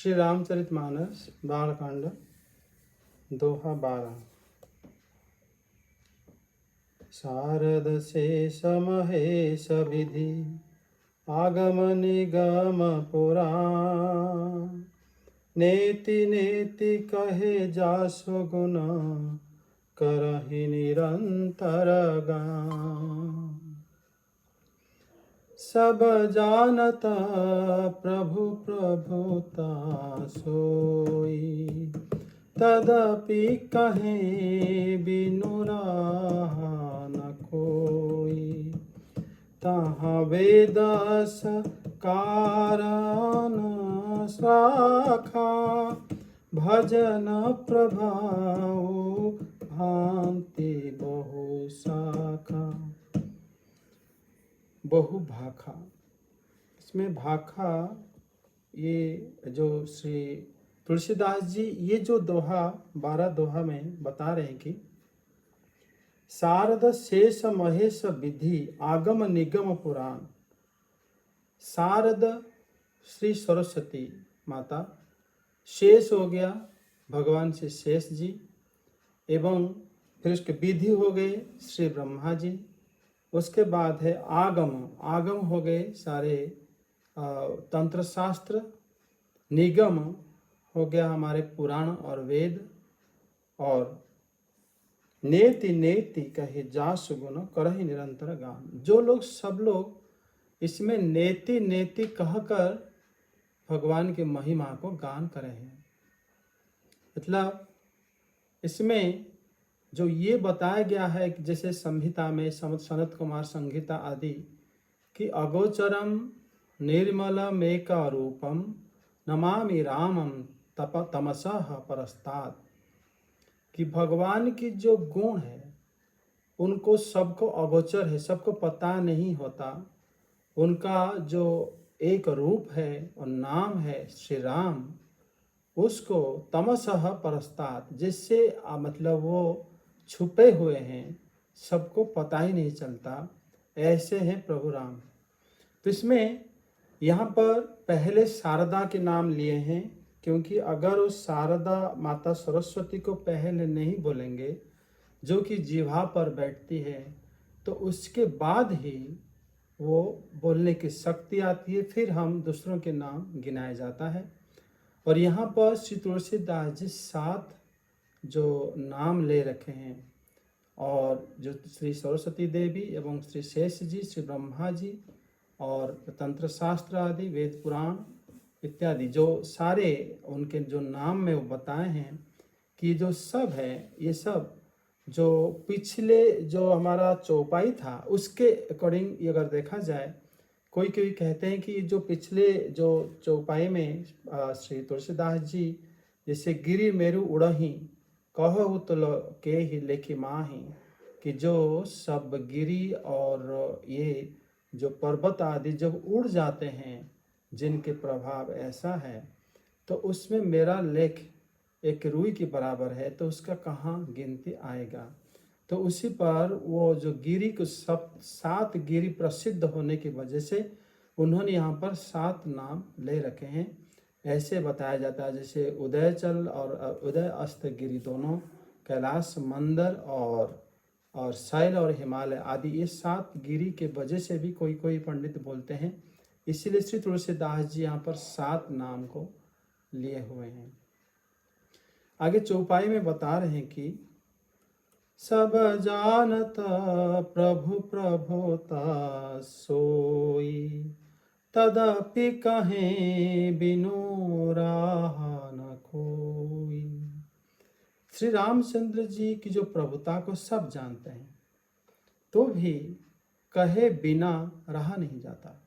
श्री रामचरितमानस बालकांड दोहा 12। शारद शेष महेश विधि आगम निगम पुराण। नेति नेति कहे जासु गुण करहि निरंतर गान। सब जानता प्रभु प्रभुता सोई, तदपि कहें बिनु राहा न कोई। तहाँ वेदस कारण शाखा, भजन प्रभाव भांति बहु शाखा। बहु भाखा, इसमें भाखा ये जो श्री तुलसीदास जी ये जो दोहा 12 दोहा में बता रहे हैं कि शारद शेष महेश विधि आगम निगम पुराण। शारद श्री सरस्वती माता, शेष हो गया भगवान श्री शेष जी, एवं फिर उसके विधि हो गए श्री ब्रह्मा जी। उसके बाद है आगम, आगम हो गए सारे तंत्र शास्त्र। निगम हो गया हमारे पुराण और वेद। और नेति नेति कहे जासु गुण करहि निरंतर गान। जो लोग सब लोग इसमें नेति नेति कहकर भगवान की महिमा को गान करे हैं। मतलब इसमें जो ये बताया गया है कि जैसे संहिता में सनत कुमार संहिता आदि कि अगोचरम निर्मलमेक रूपम नमामि रामम तमसः परस्तात्, कि भगवान की जो गुण है उनको सबको अगोचर है, सबको पता नहीं होता। उनका जो एक रूप है और नाम है श्री राम, उसको तमसः परस्तात्, जिससे मतलब वो छुपे हुए हैं, सबको पता ही नहीं चलता, ऐसे हैं प्रभु राम। तो इसमें यहाँ पर पहले शारदा के नाम लिए हैं, क्योंकि अगर उस शारदा माता सरस्वती को पहले नहीं बोलेंगे जो कि जिह्वा पर बैठती है, तो उसके बाद ही वो बोलने की शक्ति आती है, फिर हम दूसरों के नाम गिनाया जाता है। और यहाँ पर श्री तुलसीदास जी 7 जो नाम ले रखे हैं, और जो श्री सरस्वती देवी एवं श्री शेष जी, श्री ब्रह्मा जी और तंत्र शास्त्र आदि वेद पुराण इत्यादि जो सारे उनके जो नाम में वो बताए हैं, कि जो सब है ये सब जो पिछले जो हमारा चौपाई था उसके अकॉर्डिंग अगर देखा जाए, कोई कहते हैं कि जो पिछले जो चौपाई में श्री तुलसीदास जी जैसे गिरि मेरु उड़ही कहु तुल के ही लेखी माही, कि जो सब गिरी और ये जो पर्वत आदि जब उड़ जाते हैं, जिनके प्रभाव ऐसा है, तो उसमें मेरा लेख एक रुई के बराबर है, तो उसका कहाँ गिनती आएगा। तो उसी पर वो जो गिरी को 7 गिरी प्रसिद्ध होने की वजह से उन्होंने यहाँ पर 7 नाम ले रखे हैं। ऐसे बताया जाता है जैसे उदयचल और उदय अस्त गिरी दोनों, कैलाश मंदर और शैल और हिमालय आदि, ये 7 गिरी के वजह से भी कोई पंडित बोलते हैं। इसीलिए श्री तुलसीदास जी यहाँ पर 7 नाम को लिए हुए हैं। आगे चौपाई में बता रहे हैं कि सब जानता प्रभु प्रभुता सोई, तदपि कहें बिनु राहा न कोई। श्री रामचंद्र जी की जो प्रभुता को सब जानते हैं, तो भी कहे बिना रहा नहीं जाता।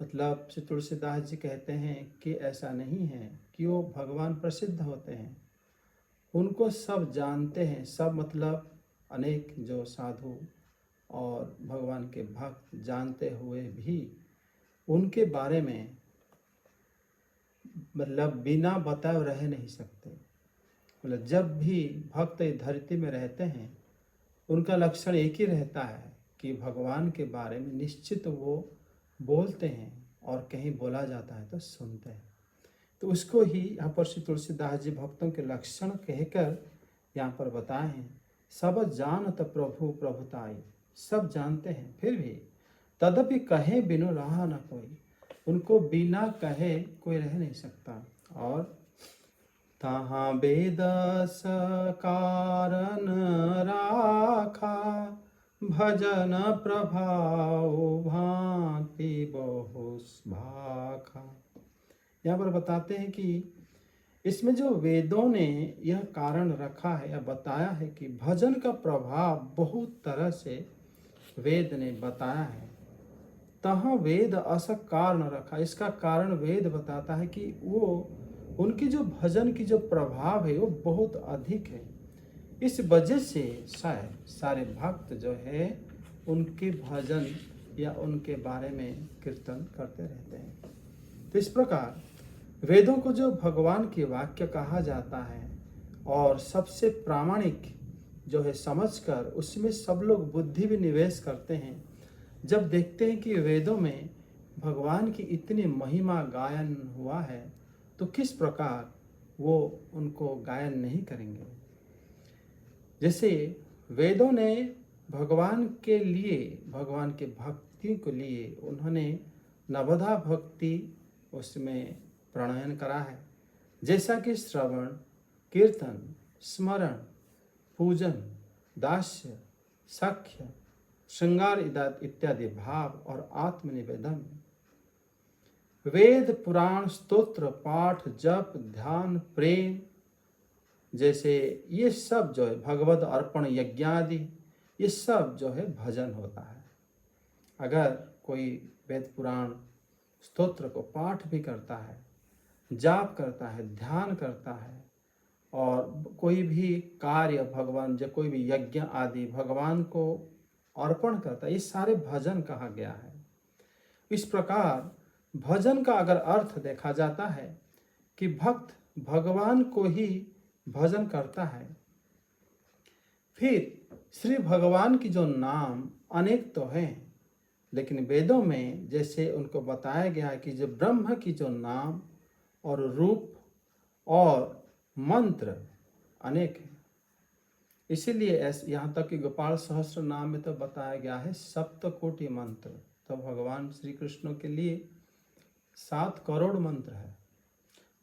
मतलब श्री तुलसीदास जी कहते हैं कि ऐसा नहीं है कि वो भगवान प्रसिद्ध होते हैं, उनको सब जानते हैं। सब मतलब अनेक जो साधु और भगवान के भक्त जानते हुए भी उनके बारे में मतलब बिना बताए रह नहीं सकते। मतलब जब भी भक्त धरती में रहते हैं, उनका लक्षण एक ही रहता है कि भगवान के बारे में निश्चित वो बोलते हैं, और कहीं बोला जाता है तो सुनते हैं। तो उसको ही यहाँ पर श्री तुलसीदास जी भक्तों के लक्षण कहकर यहाँ पर बताए हैं। सब जानत प्रभु प्रभुताई, सब जानते हैं फिर भी तदपि कहे बिनु रहा न कोई, उनको बिना कहे कोई रह नहीं सकता। और तहाँ वेद कारण राखा, भजन प्रभाव भांति बहु भाखा। यहाँ पर बताते हैं कि इसमें जो वेदों ने यह कारण रखा है या बताया है कि भजन का प्रभाव बहुत तरह से वेद ने बताया है। तहाँ वेद अस कारण रखा, इसका कारण वेद बताता है कि वो उनकी जो भजन की जो प्रभाव है वो बहुत अधिक है। इस वजह से शायद सारे भक्त जो है उनके भजन या उनके बारे में कीर्तन करते रहते हैं। तो इस प्रकार वेदों को जो भगवान के वाक्य कहा जाता है और सबसे प्रामाणिक जो है समझकर उसमें सब लोग बुद्धि भी निवेश करते हैं। जब देखते हैं कि वेदों में भगवान की इतनी महिमा गायन हुआ है तो किस प्रकार वो उनको गायन नहीं करेंगे। जैसे वेदों ने भगवान के लिए, भगवान के भक्ति के लिए उन्होंने नवधा भक्ति उसमें प्रणयन करा है, जैसा कि श्रवण, कीर्तन, स्मरण, पूजन, दास्य, साख्य, श्रृंगार इत्यादि भाव और आत्मनिवेदन। वेद पुराण स्तोत्र पाठ जप ध्यान प्रेम जैसे ये सब जो है भगवत अर्पण यज्ञादि, ये सब जो है भजन होता है। अगर कोई वेद पुराण स्तोत्र को पाठ भी करता है, जाप करता है, ध्यान करता है और कोई भी कार्य भगवान जो कोई भी यज्ञ आदि भगवान को अर्पण करता है, ये सारे भजन कहा गया है। इस प्रकार भजन का अगर अर्थ देखा जाता है कि भक्त भगवान को ही भजन करता है। फिर श्री भगवान की जो नाम अनेक तो हैं, लेकिन वेदों में जैसे उनको बताया गया है कि जो ब्रह्म की जो नाम और रूप और मंत्र अनेक हैं। इसीलिए यहाँ तक कि गोपाल सहस्त्र नाम में तो बताया गया है सप्तकोटि मंत्र। तो भगवान श्री कृष्ण के लिए 7 करोड़ मंत्र है।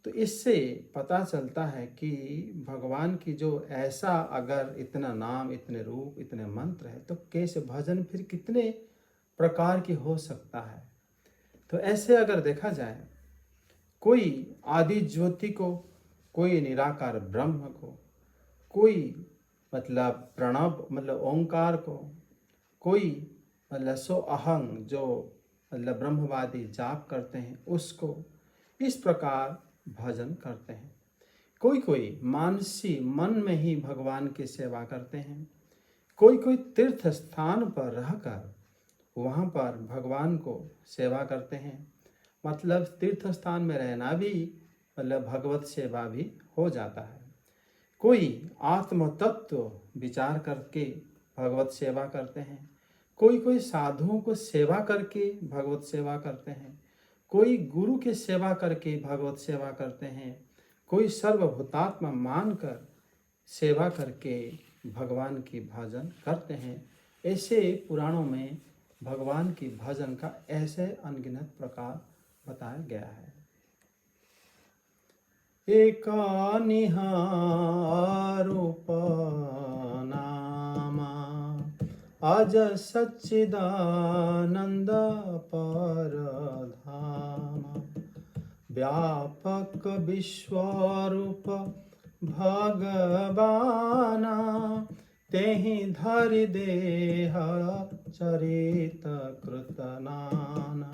तो इससे पता चलता है कि भगवान की जो ऐसा अगर इतना नाम, इतने रूप, इतने मंत्र है तो कैसे भजन फिर कितने प्रकार की हो सकता है। तो ऐसे अगर देखा जाए, कोई आदि ज्योति को, कोई निराकार ब्रह्म को, कोई मतलब प्रणव मतलब ओंकार को, कोई मतलब सो अहंग जो मतलब ब्रह्मवादी जाप करते हैं उसको, इस प्रकार भजन करते हैं। कोई कोई मानसी मन में ही भगवान की सेवा करते हैं। कोई कोई तीर्थ स्थान पर रहकर वहाँ पर भगवान को सेवा करते हैं। मतलब तीर्थ स्थान में रहना भी मतलब भगवत सेवा भी हो जाता है। कोई आत्म तत्व विचार करके भगवत सेवा करते हैं। कोई कोई साधुओं को सेवा करके भगवत सेवा करते हैं। कोई गुरु की सेवा करके भगवत सेवा करते हैं। कोई सर्वभूतात्मा मानकर सेवा करके भगवान की भजन करते हैं। ऐसे पुराणों में भगवान की भजन का ऐसे अनगिनत प्रकार बताया गया है। एक निहारूप नामा अज सच्चिदानंद परधामा, व्यापक विश्वरूप भगवाना, तेहि धरि देह चरित कृत नाना।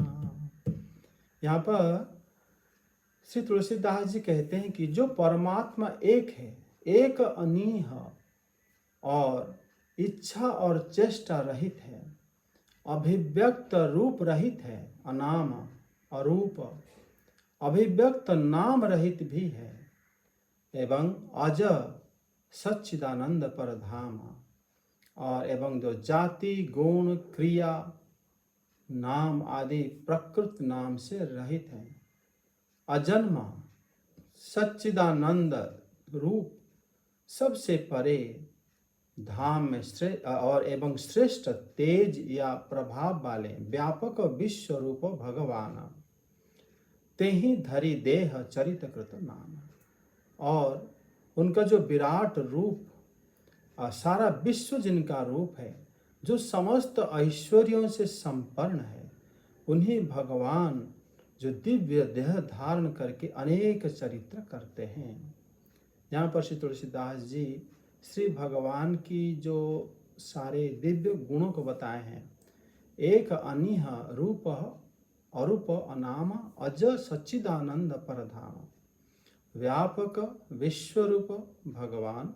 यहाँ पर श्री तुलसीदास जी कहते हैं कि जो परमात्मा एक है, एक अनीह और इच्छा और चेष्टा रहित है, अभिव्यक्त रूप रहित है, अनाम अरूप, अभिव्यक्त नाम रहित भी है, एवं अज सच्चिदानंद परधाम, और एवं जो जाति गुण क्रिया नाम आदि प्रकृत नाम से रहित है, अजन्मा सच्चिदानंद रूप सबसे परे धाम में और एवं श्रेष्ठ तेज या प्रभाव वाले व्यापक विश्व रूप भगवान ते ही धरी देह चरित कृत नाम। और उनका जो विराट रूप सारा विश्व जिनका रूप है, जो समस्त ऐश्वर्यों से संपन्न है, उन्हीं भगवान जो दिव्य देह धारण करके अनेक चरित्र करते हैं। यहाँ पर श्री तुलसीदास जी श्री भगवान की जो सारे दिव्य गुणों को बताए हैं, एक अनिह रूप अरूप अनाम अज सच्चिदानंद परधाम, व्यापक विश्वरूप भगवान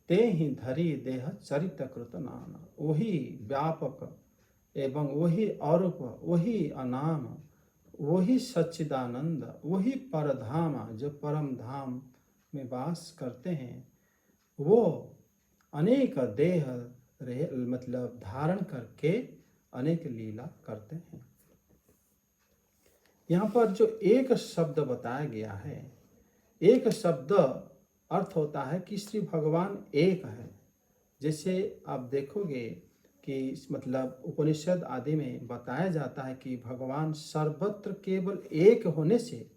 ते ही धरी देह चरित कृत नाम। वही व्यापक एवं वही अरूप, वही अनाम, वही सच्चिदानंद, वही परधाम जो परम धाम में वास करते हैं, वो अनेक देह मतलब धारण करके अनेक लीला करते हैं। यहाँ पर जो एक शब्द बताया गया है, एक शब्द अर्थ होता है कि श्री भगवान एक है। जैसे आप देखोगे कि मतलब उपनिषद आदि में बताया जाता है कि भगवान सर्वत्र केवल एक होने से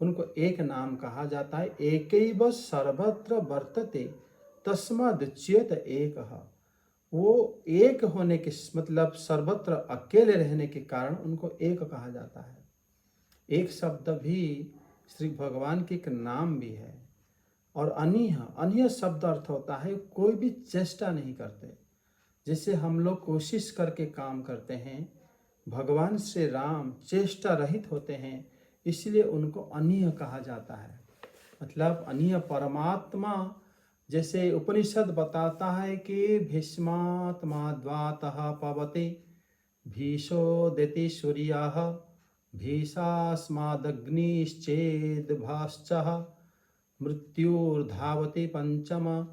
उनको एक नाम कहा जाता है। एकैव सर्वत्र वर्तते तस्मादुच्यते एकः। वो एक होने के मतलब सर्वत्र अकेले रहने के कारण उनको एक कहा जाता है। एक शब्द भी श्री भगवान के एक नाम भी है। और अनिह, अनिह शब्द अर्थ होता है कोई भी चेष्टा नहीं करते। जैसे हम लोग कोशिश करके काम करते हैं, भगवान श्री राम चेष्टा रहित होते हैं, इसलिए उनको अनिह कहा जाता है। मतलब अनिह परमात्मा, जैसे उपनिषद बताता है कि भीष्मात्माद्वातः पवते भीषोदिति सूर्यः भीषास्मादग्निश्चेद भाश्चः मृत्युर्धावति पंचम।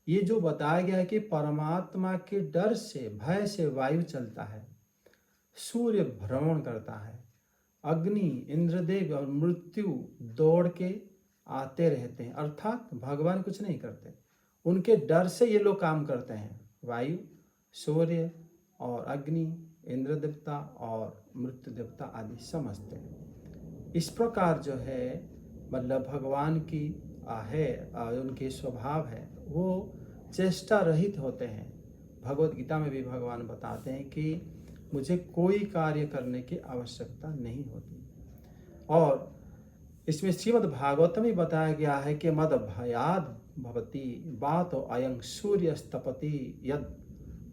ये जो बताया गया है कि परमात्मा के डर से, भय से वायु चलता है, सूर्य भ्रमण करता है, अग्नि, इंद्रदेव और मृत्यु दौड़ के आते रहते हैं। अर्थात भगवान कुछ नहीं करते, उनके डर से ये लोग काम करते हैं। वायु, सूर्य और अग्नि, इंद्र देवता और मृत्यु देवता आदि समझते हैं। इस प्रकार जो है मतलब भगवान की उनके स्वभाव है, वो चेष्टा रहित होते हैं। भगवत गीता में भी भगवान बताते हैं कि मुझे कोई कार्य करने की आवश्यकता नहीं होती। और इसमें श्रीमद् भागवत में बताया गया है कि मद भयाद भवति बातो अयं सूर्यस्तपति यद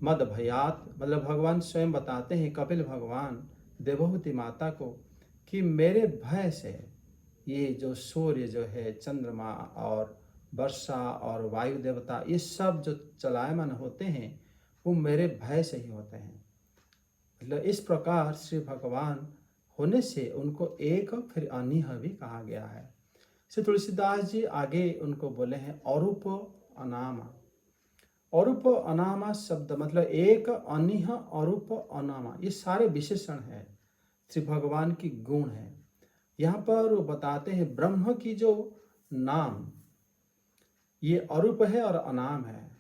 मद भयात। मतलब भगवान स्वयं बताते हैं, कपिल भगवान देवहूति माता को, कि मेरे भय से ये जो सूर्य जो है, चंद्रमा और वर्षा और वायु देवता, ये सब जो चलायमान होते हैं वो मेरे भय से ही होते हैं। मतलब इस प्रकार श्री भगवान होने से उनको एक फिर अनिह भी कहा गया है। श्री तुलसीदास जी आगे उनको बोले हैं अरूप अनामा। अरूप अनामा शब्द मतलब एक, अनिह, अरूप, अनामा, ये सारे विशेषण है, श्री भगवान की गुण है। यहाँ पर वो बताते हैं ब्रह्म की जो नाम ये अरूप है और अनाम है।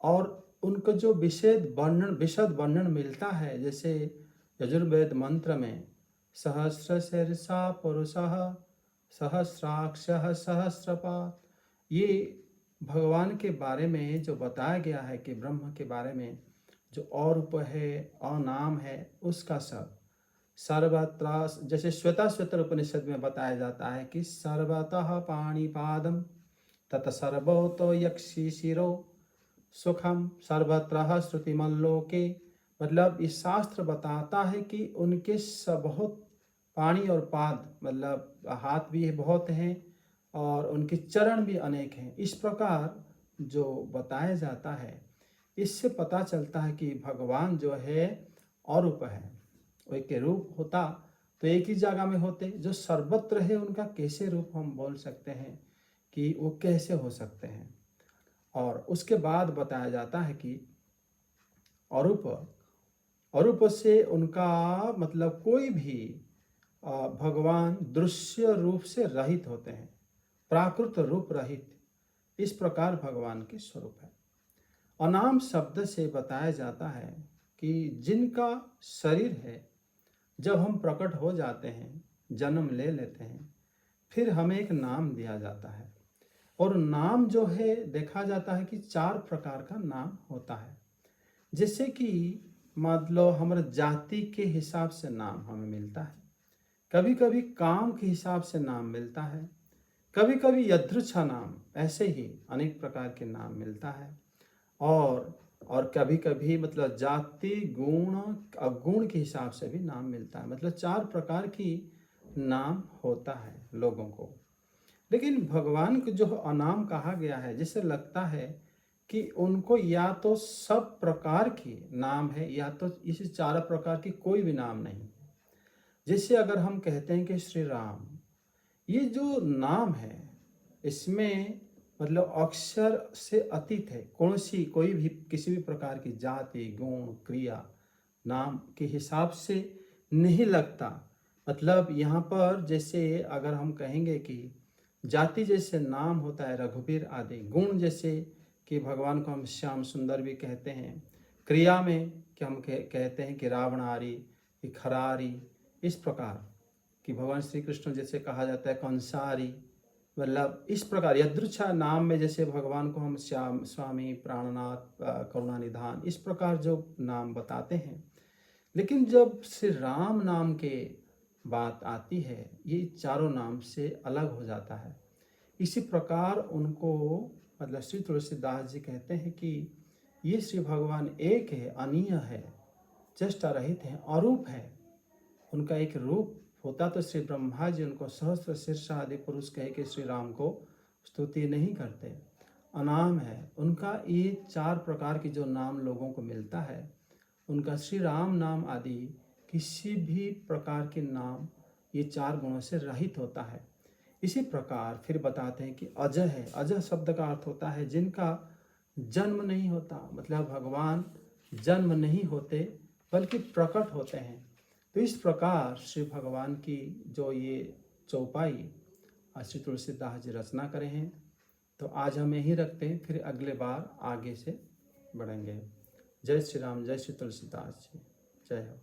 और उनको जो विशद वर्णन मिलता है, जैसे यजुर्वेद मंत्र में सहस्र शीर्षा पुरुषः सहस्राक्षः सहस्रपात्, ये भगवान के बारे में जो बताया गया है कि ब्रह्म के बारे में जो अरूप है, अनाम है, उसका सब सर्वत्र, जैसे श्वेताश्वतर उपनिषद में बताया जाता है कि सर्वतः पाणिपादम तत सर्वतो यक्षी शिरो सुखम सर्वत्र श्रुतिमल्लोके। मतलब इस शास्त्र बताता है कि उनके बहुत पाणी और पाद मतलब हाथ भी बहुत हैं और उनके चरण भी अनेक हैं। इस प्रकार जो बताया जाता है, इससे पता चलता है कि भगवान जो है अरूप है। वो एक रूप होता तो एक ही जगह में होते, जो सर्वत्र है उनका कैसे रूप हम बोल सकते हैं कि वो कैसे हो सकते हैं। और उसके बाद बताया जाता है कि अरूप से उनका मतलब कोई भी भगवान दृश्य रूप से रहित होते हैं, प्राकृत रूप रहित। इस प्रकार भगवान के स्वरूप है। अनाम शब्द से बताया जाता है कि जिनका शरीर है, जब हम प्रकट हो जाते हैं, जन्म ले लेते हैं, फिर हमें एक नाम दिया जाता है। और नाम जो है देखा जाता है कि 4 प्रकार का नाम होता है। जैसे कि मतलब हमारे जाति के हिसाब से नाम हमें मिलता है, कभी कभी काम के हिसाब से नाम मिलता है, कभी कभी यदृच्छा नाम, ऐसे ही अनेक प्रकार के नाम मिलता है। और कभी कभी मतलब जाति गुण अवगुण के हिसाब से भी नाम मिलता है। मतलब 4 प्रकार की नाम होता है लोगों को। लेकिन भगवान को जो अनाम कहा गया है, जिससे लगता है कि उनको या तो सब प्रकार की नाम है या तो इस 4 प्रकार की कोई भी नाम नहीं। जैसे अगर हम कहते हैं कि श्री राम, ये जो नाम है इसमें मतलब अक्षर से अतीत है। कोई भी किसी भी प्रकार की जाति गुण क्रिया नाम के हिसाब से नहीं लगता। मतलब यहाँ पर जैसे अगर हम कहेंगे कि जाति जैसे नाम होता है रघुवीर आदि, गुण जैसे कि भगवान को हम श्याम सुंदर भी कहते हैं, क्रिया में कि हम कहते हैं कि रावणारी, कि खरारी, इस प्रकार कि भगवान श्री कृष्ण जैसे कहा जाता है कंसारी। मतलब इस प्रकार यदृच्छा नाम में जैसे भगवान को हम श्याम स्वामी प्राणनाथ करुणानिधान इस प्रकार जो नाम बताते हैं। लेकिन जब श्री राम नाम के बात आती है, ये चारों नाम से अलग हो जाता है। इसी प्रकार उनको मतलब श्री तुलसीदास जी कहते हैं कि ये श्री भगवान एक है, अनीय है, चेष्टा रहित है, अरूप है। उनका एक रूप होता तो श्री ब्रह्मा जी उनको सहस्त्र शीर्ष आदि पुरुष कह के श्री राम को स्तुति नहीं करते। अनाम है उनका। ये 4 प्रकार की जो नाम लोगों को मिलता है, उनका श्री राम नाम आदि किसी भी प्रकार के नाम ये 4 गुणों से रहित होता है। इसी प्रकार फिर बताते हैं कि अजय है। अजय शब्द का अर्थ होता है जिनका जन्म नहीं होता। मतलब भगवान जन्म नहीं होते बल्कि प्रकट होते हैं। तो इस प्रकार श्री भगवान की जो ये चौपाई श्री तुलसीदास जी रचना करे हैं। तो आज हम यहीं रखते हैं, फिर अगले बार आगे से बढ़ेंगे। जय श्री राम, जय श्री तुलसीदास जी, जय हो।